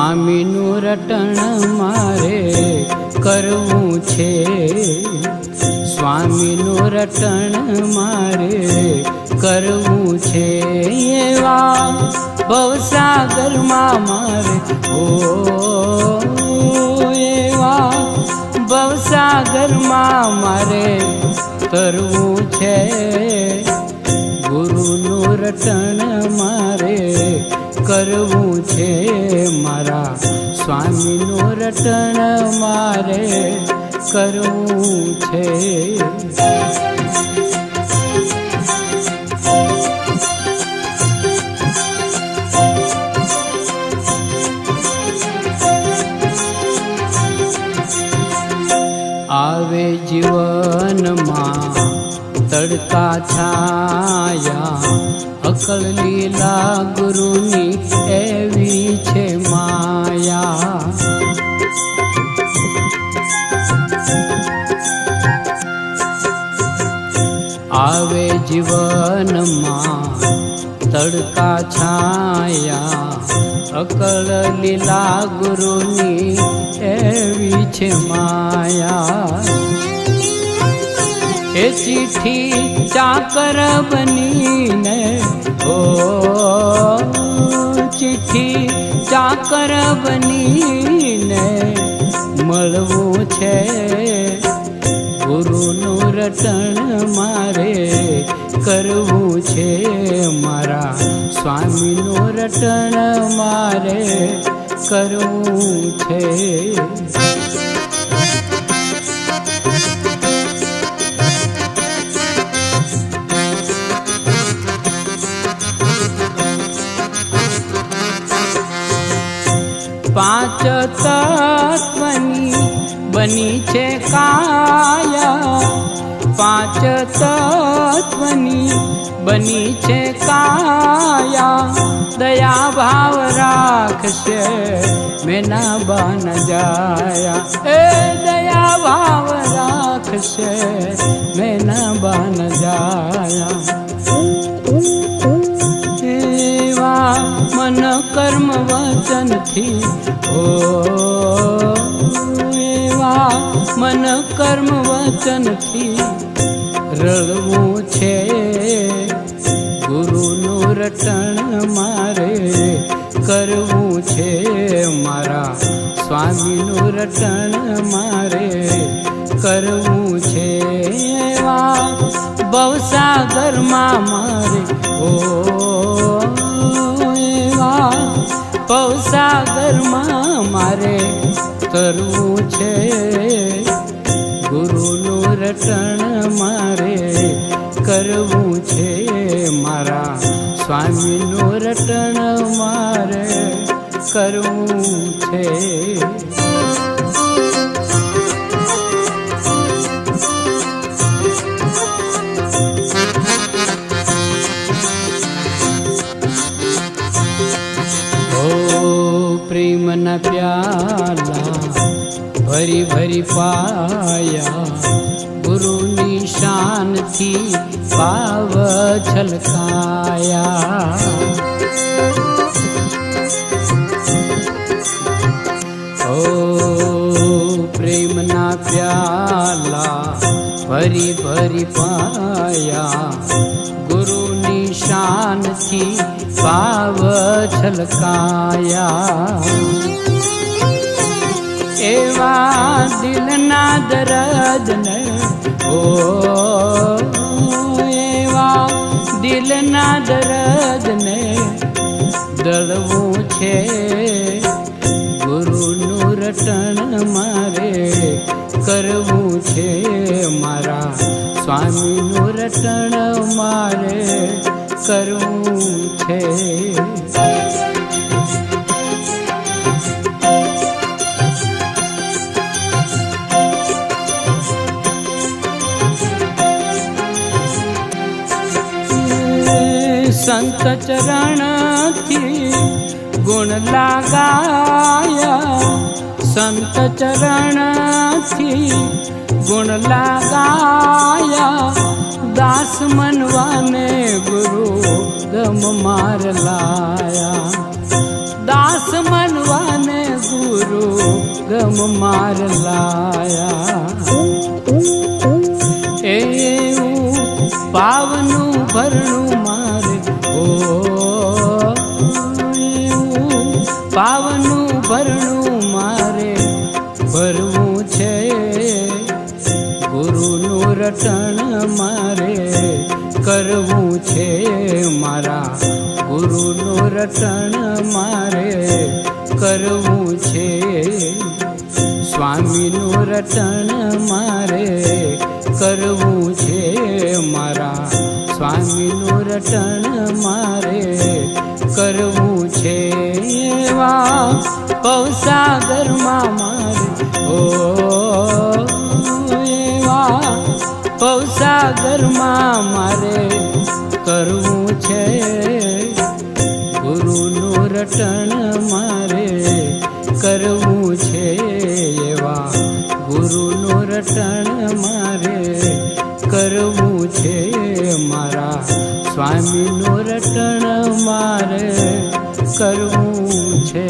સ્વામીનું રટણ મારે કરવું છે, સ્વામીનું રટણ મારે કરવું છે, એવા ભવસાગરમાં મારે એવા ભવસાગરમાં મારે કરવું છે, ગુરુનું રટણ મારે કરવું છે, મારા સ્વામીનું રટણ મારે કરવું છે। આવે જીવનમાં તડકા છાયા, અકલ લીલા ગુરુની એવી છે માયા। આવે જીવનમાં તડકા છાયા, અકલ લીલા ગુરુની એવી છે માયા। એ ચિઠ્ઠી ચાકર બનીને ચિઠ્ઠી ચાકર બનીને મળવું છે, ગુરુનું રટણ મારે કરવું છે, મારા સ્વામીનું રટણ મારે કરવું છે। પાંચ તત્વની બની છે કાયા, પાંચ તત્વની બની છે કાયા, દયા ભાવ રાખશે મેના બન જાયા, એ દયા ભાવ રાખશે મેના બન જાયા। એવા મન કર્મ વચન થી એવા મન કર્મ વચન થી રળવું છે, ગુરુનું રટણ મારે કરવું છે, મારા સ્વામીનું રટણ મારે કરવું છે, એવા ભવસાગરમાં મારે એવા ભવસાગરમાં મારે કરવું છે, ગુરુનું રટણ મારે કરવું છે, મારા સ્વામીનું રટણ મારે કરવું છે। પ્રેમના પ્યાલા ભરી ભરી પાયા, ગુરુની શાનથી ભાવ છલકાયા। પ્રેમના પ્યાલા ભરી ભરી પાયા, ગુરુની શાનથી ભાવ છલકાયા। એવા દિલના દર્દને એવા દિલના દર્દને દળવું છે, ગુરુનું રટણ મારે કરવું છે, મારા સ્વામીનું રટણ મારે કરવું છે। સંત ચરણથી ગુણ લાગાયા, સંત ચરણથી ગુણ લાગાયા, દાસ મનવાને ગુરુ ગમ માર લાયા, દાસ મનવાને गुरु गम मार लाया। पावनु भरणु मारे ओ पावनु भरणु मारे भरवू छे गुरुनु रटण मारे करवू छे मारा गुरुनु रटण मारे करवू छे स्वामीनु रटण मारे करवू छे मारा स्वामीनु रटण मारे करवू छे एवा पवसागर मारे ओ एवा पवसागर मारे करवू छे गुरुनु रटण मारे करवू छे एवा गुरुनु रटण मारे करवू छे मारा स्वामीनु रटण मारे करवू छे।